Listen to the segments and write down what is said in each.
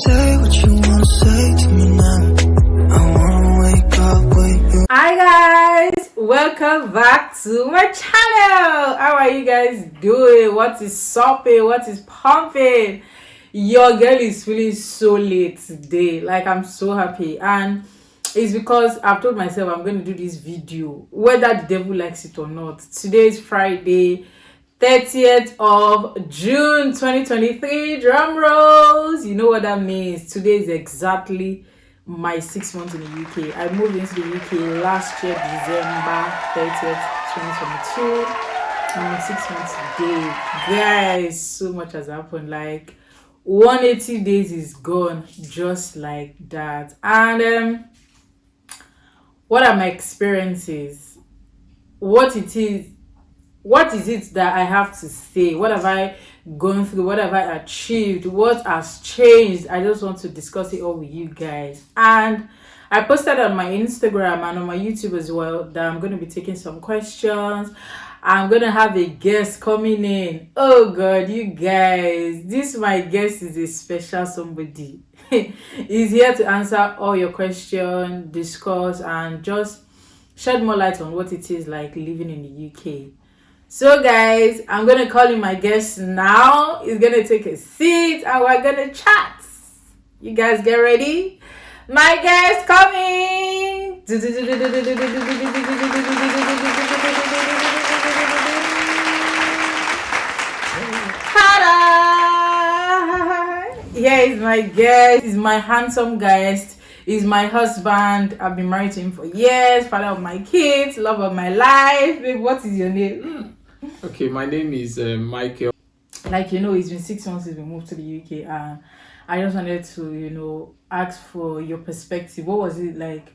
Say what you wanna say to me now. I wanna wake up with you. Hi guys, welcome back to my channel. How are you guys doing? What is sopping? What is pumping? Your girl is feeling so late today. Like, I'm so happy, and it's because I've told myself I'm going to do this video whether the devil likes it or not. Today is Friday, 30th of June 2023. Drum rolls. You know what that means. Today is exactly my 6 months in the UK. I moved into the UK last year, December 30th, 2022. I'm 6 months today. Guys, so much has happened. Like, 180 days is gone just like that. And what are my experiences? What is it that I have to say? What have I gone through? What have I achieved? What has changed? I just want to discuss it all with you guys. And I posted on my Instagram and on my YouTube as well that I'm going to be taking some questions. I'm going to have a guest coming in. Oh God, you guys, my guest is a special somebody. He's here to answer all your questions, discuss, and just shed more light on what it is like living in the UK. So guys, I'm going to call in my guest now. He's going to take a seat and we're going to chat. You guys get ready? My guest coming. Here is my guest. He's my handsome guest. He's my husband. I've been married to him for years. Father of my kids. Love of my life. Babe, what is your name? Okay, my name is Michael. Like, it's been 6 months since we moved to the UK, and I just wanted to, ask for your perspective. What was it like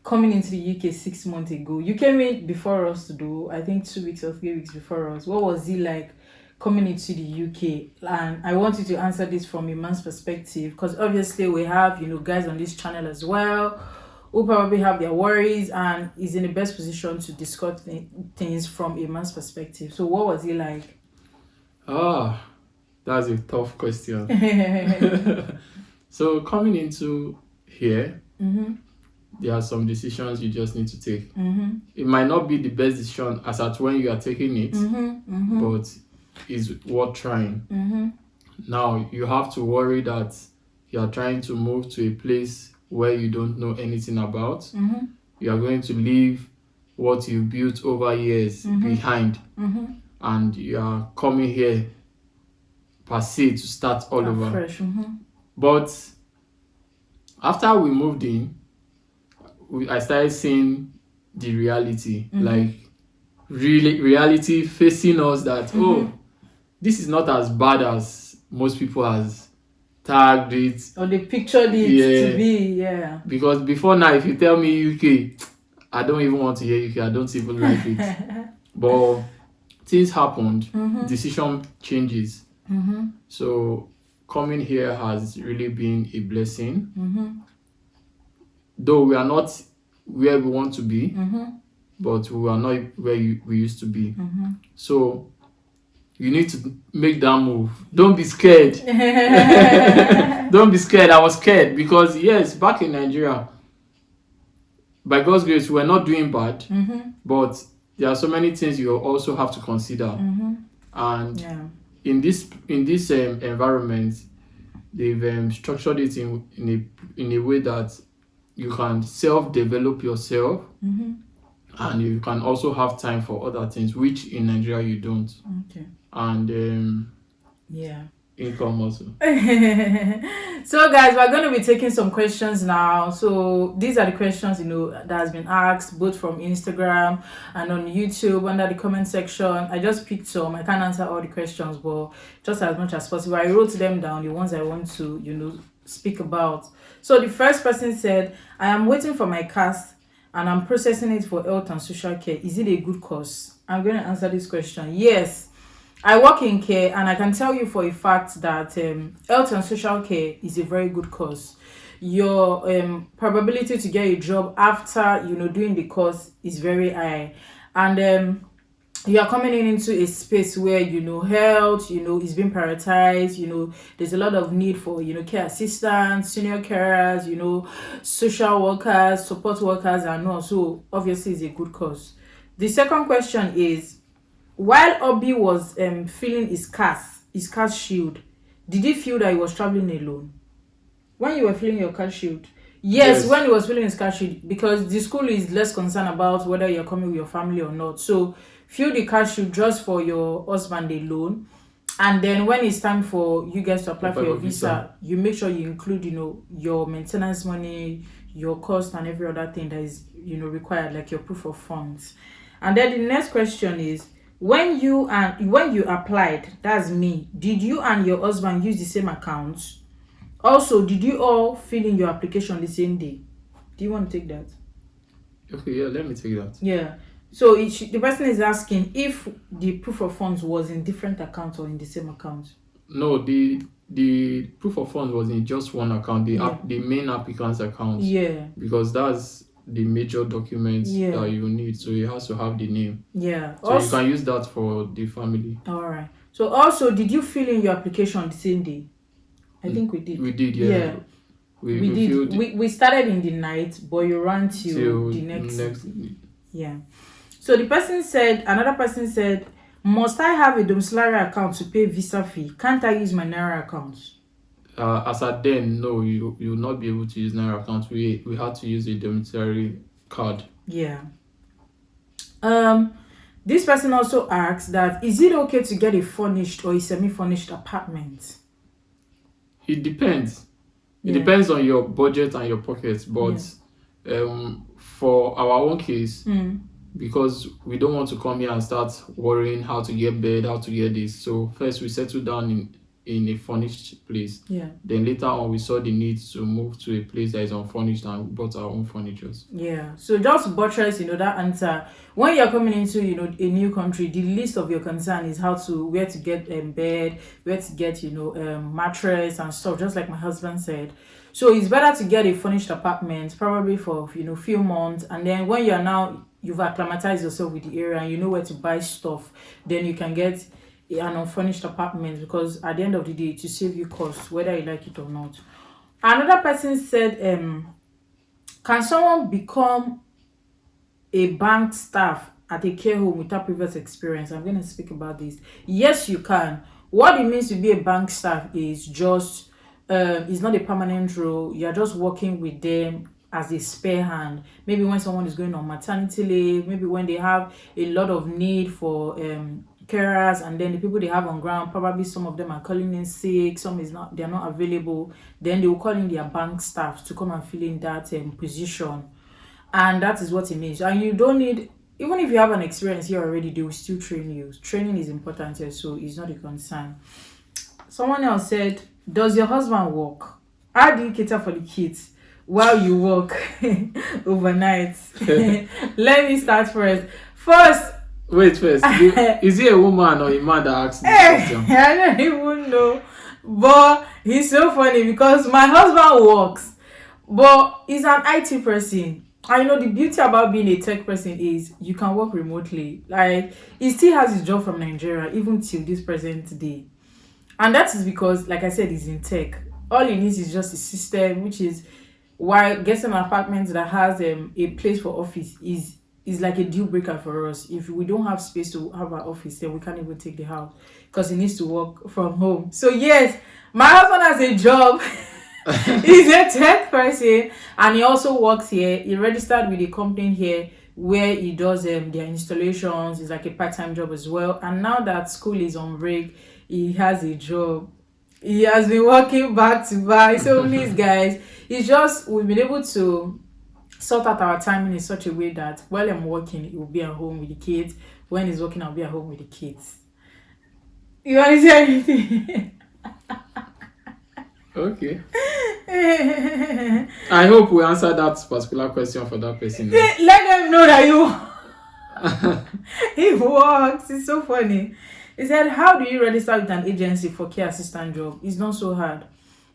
coming into the UK 6 months ago? You came in before us to do, I think, 2 weeks or 3 weeks before us. What was it like coming into the UK? And I want you to answer this from a man's perspective, because obviously we have, guys on this channel as well who probably have their worries and is in the best position to discuss things from a man's perspective. So what was it like? That's a tough question. So coming into here, there are some decisions you just need to take. It might not be the best decision as at when you are taking it, but it's worth trying. Now, you have to worry that you are trying to move to a place where you don't know anything about. You are going to leave what you built over years behind, and you are coming here per se to start all over. Fresh. But after we moved in, I started seeing the reality, like reality facing us that, this is not as bad as most people has tagged it or they pictured it to be. Because before now, if you tell me UK, I don't even want to hear UK. I don't even like it. But things happened, decision changes. So coming here has really been a blessing. Though we are not where we want to be, but we are not where we used to be. So you need to make that move. Don't be scared. Don't be scared. I was scared because, yes, back in Nigeria, by God's grace, we're not doing bad, but there are so many things you also have to consider. And in this environment, they've structured it in a way that you can self-develop yourself, and you can also have time for other things, which in Nigeria you don't. Okay. And income also. So guys, we're going to be taking some questions now. So these are the questions that has been asked both from Instagram and on YouTube under the comment section. I just picked some. I can't answer all the questions, but just as much as possible. I wrote them down, the ones I want to speak about. So the first person said, I am waiting for my cast and I'm processing it for health and social care. Is it a good course? I'm going to answer this question. Yes, I work in care, and I can tell you for a fact that health and social care is a very good course. Your probability to get a job after doing the course is very high, and you are coming into a space where health is being prioritized. There's a lot of need for care assistants, senior carers, social workers, support workers, and all. So obviously it's a good cause. The second question is, while Obi was filling his cash shield, did he feel that he was traveling alone when you were filling your cash shield? Yes, Yes. when he was filling his cash sheet, because the school is less concerned about whether you're coming with your family or not. So fill the cash sheet just for your husband alone. And then when it's time for you guys to apply for Apply your for visa, you make sure you include, your maintenance money, your cost, and every other thing that is, required, like your proof of funds. And then the next question is, when you applied, that's me, did you and your husband use the same accounts? Also, did you all fill in your application the same day? Do you want to take that? Okay, yeah, let me take that. Yeah. So the person is asking if the proof of funds was in different accounts or in the same account. No, the proof of funds was in just one account, the main applicant's account. Yeah. Because that's the major documents Yeah. that you need. So it has to have the name. Yeah. So you can use that for the family. All right. So also, did you fill in your application the same day? I think we did. We did, yeah. Yeah. We did. filled We started in the night, but you ran till the next. Yeah. So another person said, must I have a domiciliary account to pay visa fee? Can't I use my Naira account? As at then, no, you will not be able to use Naira account. We had to use a domiciliary card. Yeah. This person also asks that, is it okay to get a furnished or a semi-furnished apartment? It depends. It Yeah. depends on your budget and your pockets. But for our own case, because we don't want to come here and start worrying how to get bed, how to get this. So first we settled down in a furnished place. Yeah. Then later on we saw the need to move to a place that is unfurnished and we bought our own furniture. Yeah. So just buttress, that answer. When you're coming into, a new country, the least of your concern is where to get bed, where to get, mattress and stuff, just like my husband said. So it's better to get a furnished apartment, probably for, few months. And then when you've acclimatized yourself with the area and you know where to buy stuff, then you can get an unfurnished apartment, because at the end of the day, to save you costs, whether you like it or not. Another person said, can someone become a bank staff at a care home without previous experience? I'm going to speak about this. Yes, you can. What it means to be a bank staff is just it's not a permanent role. You're just working with them as a spare hand. Maybe when someone is going on maternity leave, maybe when they have a lot of need for carers, and then the people they have on ground, probably some of them are calling in sick, they're not available, then they will call in their bank staff to come and fill in that position. And that is what it means. And you don't need, even if you have an experience here already, they will still train you. Training is important here, so it's not a concern. Someone else said, does your husband work? How do you cater for the kids while you work overnight? Let me start first. Wait, first. Is he a woman or a man that asks this question? I don't even know. But he's so funny because my husband works, but he's an IT person. I know the beauty about being a tech person is you can work remotely. Like, he still has his job from Nigeria, even till this present day. And that is because, like I said, he's in tech. All he needs is just a system, which is why getting an apartment that has a place for office is like a deal breaker for us. If we don't have space to have our office, then we can't even take the house because he needs to work from home. So yes, my husband has a job. He's a tech person and he also works here. He registered with a company here where he does their installations. It's like a part-time job as well. And now that school is on break, he has a job. He has been working back to back. So please, guys, it's just we've been able to sort out our timing in such a way that while I'm working, he will be at home with the kids. When he's working, I'll be at home with the kids. You want to say anything? Okay. I hope we answered that particular question for that person. Let them know that he works. It's so funny. He said, how do you register with an agency for care assistant job? It's not so hard.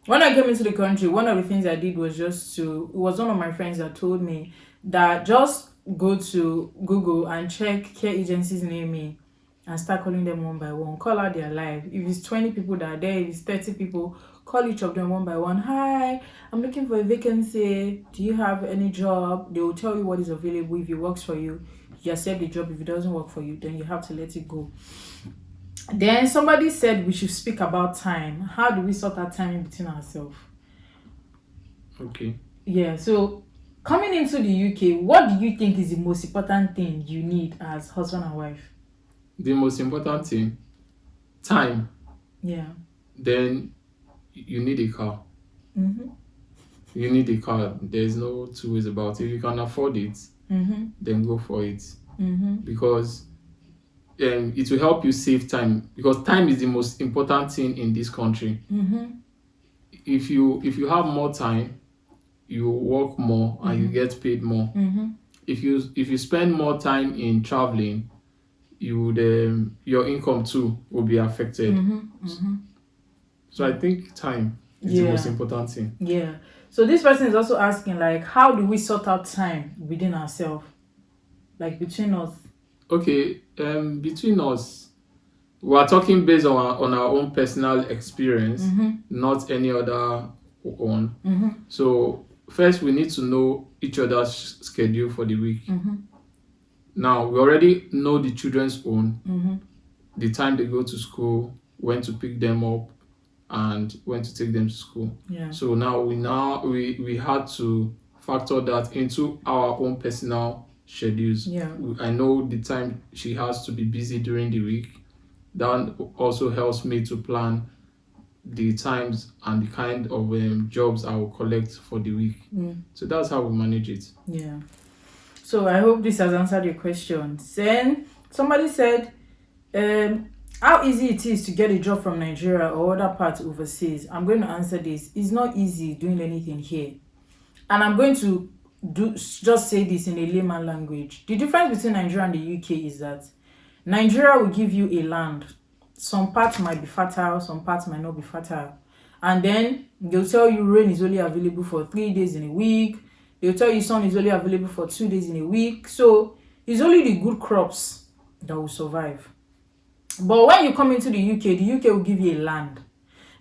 When I came into the country, one of the things I did was it was one of my friends that told me that just go to Google and check care agencies near me and start calling them one by one. Call out their live. If it's 20 people that are there, if it's 30 people, call each of them one by one. Hi, I'm looking for a vacancy. Do you have any job? They will tell you what is available. If it works for you, you accept the job. If it doesn't work for you, then you have to let it go. Then somebody said we should speak about time. How do we sort out time in between ourselves? Okay. Yeah, so coming into the UK, what do you think is the most important thing you need as husband and wife? The most important thing, time. Yeah. Then you need a car. Mm-hmm. You need a car. There's no two ways about it. If you can afford it, Mm-hmm. then go for it. Mm-hmm. Because it will help you save time. Because time is the most important thing in this country. Mm-hmm. If you have more time, you work more and you get paid more. Mm-hmm. If you spend more time in traveling, you would your income too will be affected. Mm-hmm. Mm-hmm. So I think time is the Yeah. most important thing. Yeah. So this person is also asking, like, how do we sort out time within ourselves? Like between us. Okay, between us, we are talking based on our own personal experience, Mm-hmm. not any other one. Mm-hmm. So first, we need to know each other's schedule for the week. Mm-hmm. Now we already know the children's own, Mm-hmm. the time they go to school, when to pick them up, and when to take them to school. Yeah. So now we had to factor that into our own personal schedules. Yeah. I know the time she has to be busy during the week. That also helps me to plan the times and the kind of jobs I will collect for the week. So that's how we manage it. Yeah. So I hope this has answered your question. Then somebody said, how easy it is to get a job from Nigeria or other parts overseas. I'm going to answer this. It's not easy doing anything here. And I'm going to just say this in a layman language. The difference between Nigeria and the UK is that Nigeria will give you a land. Some parts might be fertile, some parts might not be fertile. And then they'll tell you rain is only available for 3 days in a week. They'll tell you sun is only available for 2 days in a week. So it's only the good crops that will survive. But when you come into the UK will give you a land.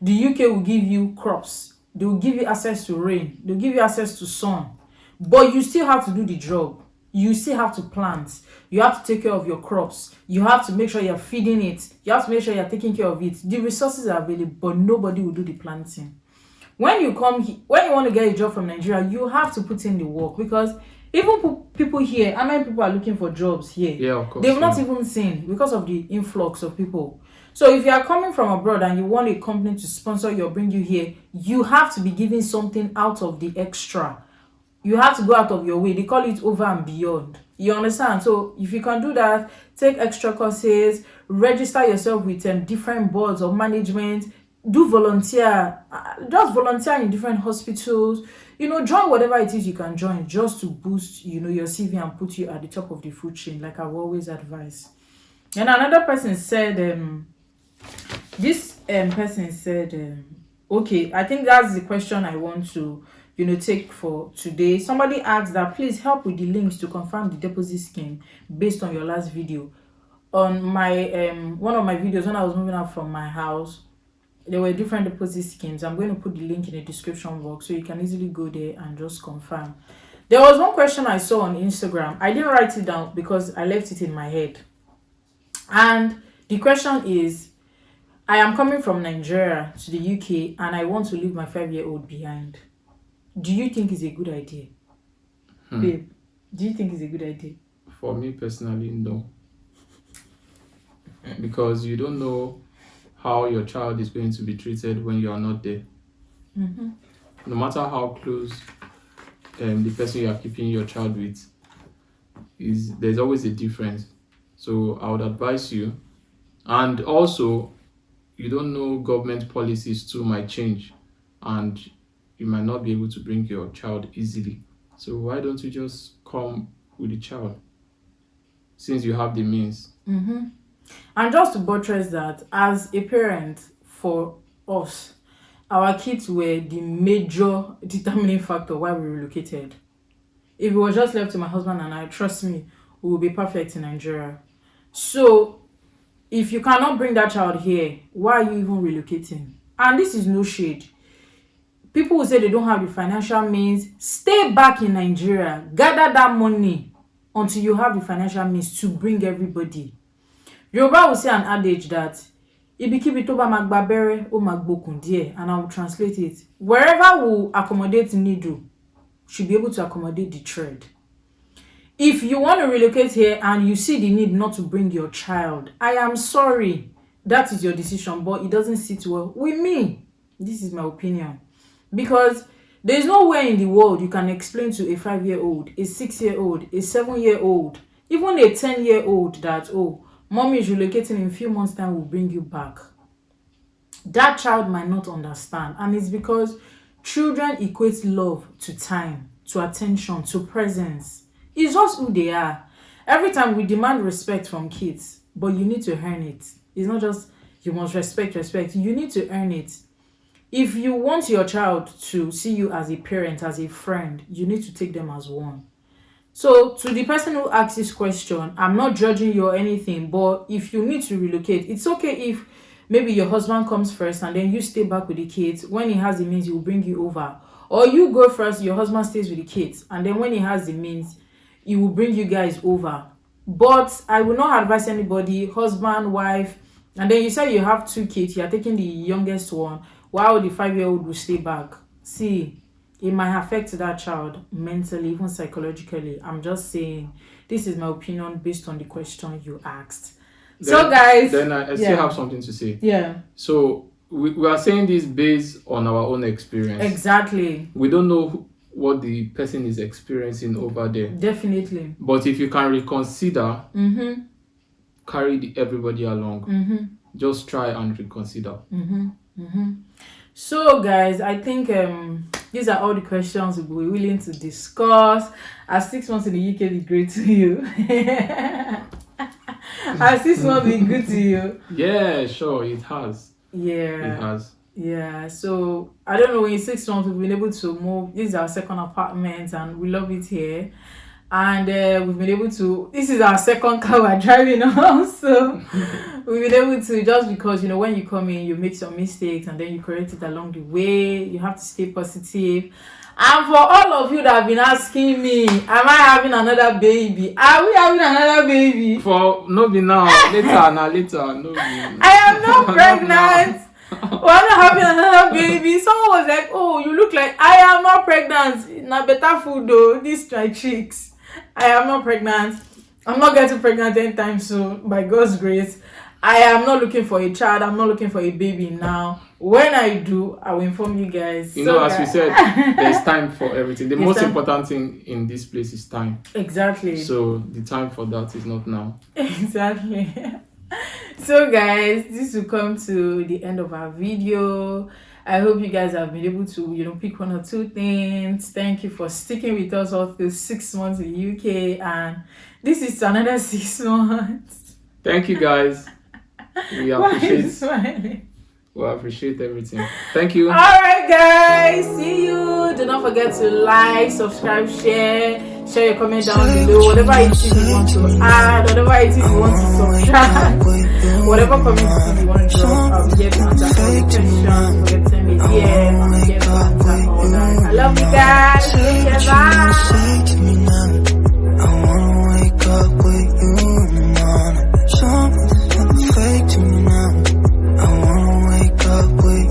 The UK will give you crops. They will give you access to rain. They'll give you access to sun. But you still have to do the job. You still have to plant. You have to take care of your crops. You have to make sure you're feeding it. You have to make sure you're taking care of it. The resources are available, but nobody will do the planting. When you want to get a job from Nigeria, you have to put in the work, because even people here, how many people are looking for jobs here? Yeah, of course. They've not even seen, because of the influx of people. So if you are coming from abroad and you want a company to sponsor you or bring you here, you have to be giving something out of the extra. You have to go out of your way. They call it over and beyond. You understand? So if you can do that, take extra courses, register yourself with different boards of management, do volunteer, just volunteer in different hospitals, join whatever it is you can join, just to boost, your CV and put you at the top of the food chain, like I've always advised. And another person said, okay, I think that's the question I want to take for today. Somebody asked that please help with the links to confirm the deposit scheme based on your last video. On my one of my videos, when I was moving out from my house, there were different deposit schemes. I'm going to put the link in the description box so you can easily go there and just confirm. There was one question I saw on Instagram. I didn't write it down because I left it in my head. And the question is, I am coming from Nigeria to the UK and I want to leave my 5-year-old behind. Do you think it's a good idea? Babe, do you think it's a good idea? For me personally, no. Because you don't know how your child is going to be treated when you are not there. No matter how close the person you are keeping your child with is, there's always a difference. So I would advise you. And also, you don't know, government policies too might change, and you might not be able to bring your child easily. So why don't you just come with the child, since you have the means? And just to buttress that, as a parent, for us, our kids were the major determining factor why we relocated. If it was just left to my husband and I, trust me, we will be perfect in Nigeria. So if you cannot bring that child here, why are you even relocating? And this is no shade. People who say they don't have the financial means, stay back in Nigeria, gather that money until you have the financial means to bring everybody. Yoruba will say an adage that ibikibi to ba magbabere o magbokun die, and I will translate it. Wherever will accommodate needle should be able to accommodate the thread. If you want to relocate here and you see the need not to bring your child, I am sorry. That is your decision, but it doesn't sit well with me. This is my opinion. Because there is nowhere in the world you can explain to a 5-year-old, a 6-year-old, a 7-year-old, even a 10-year-old that, oh, mommy is relocating in a few months' time, will bring you back. That child might not understand. And it's because children equate love to time, to attention, to presence. It's just who they are. Every time we demand respect from kids, but you need to earn it. It's not just you must respect. You need to earn it. If you want your child to see you as a parent, as a friend, you need to take them as one. So to the person who asked this question, I'm not judging you or anything, but if you need to relocate, it's okay if maybe your husband comes first and then you stay back with the kids. When he has the means, he will bring you over. Or you go first, your husband stays with the kids, and then when he has the means, he will bring you guys over. But I will not advise anybody, husband, wife, and then you say you have 2 kids, you are taking the youngest one, while the 5-year-old will stay back. See, it might affect that child mentally, even psychologically. I'm just saying, this is my opinion based on the question you asked. So guys, then I still have something to say. Yeah. So we are saying this based on our own experience. Exactly. We don't know what the person is experiencing over there. Definitely. But if you can reconsider, carry everybody along. Just try and reconsider. So guys, I think these are all the questions we'll be willing to discuss. As 6 months in the UK be great to you. As 6 months be good to you. Yeah, sure, it has. Yeah. It has. Yeah, so I don't know, in 6 months we've been able to move. This is our second apartment and we love it here. And we've been able to, this is our second car we're driving now. So we've been able to, just because, you know, when you come in, you make some mistakes and then you correct it along the way. You have to stay positive. And for all of you that have been asking me, am I having another baby? Are we having another baby? For no be now, later, no be. I am not pregnant. We're not having another baby. Someone was like, oh, you look like, I am not pregnant. Now better food though. These my chicks. I am not pregnant. I'm not getting pregnant anytime soon, by God's grace. I am not looking for a child. I'm not looking for a baby now. When I do, I will inform you guys. You know, as we said, there's time for everything. The most important thing in this place is time. Exactly. So the time for that is not now. Exactly. So guys, this will come to the end of our video. I hope you guys have been able to, you know, pick 1 or 2 things. Thank you for sticking with us all through 6 months in the UK, and this is another 6 months. Thank you guys. We appreciate everything. Thank you. All right, guys. See you. Do not forget to like, subscribe, share your comment down below. Whatever it is you want to add, whatever it is you want to subtract, whatever comments you want to drop, I'll be here to answer all the questions. Forget to send me a DM. I'll be here to answer all that. I love you guys. Take care. Bye.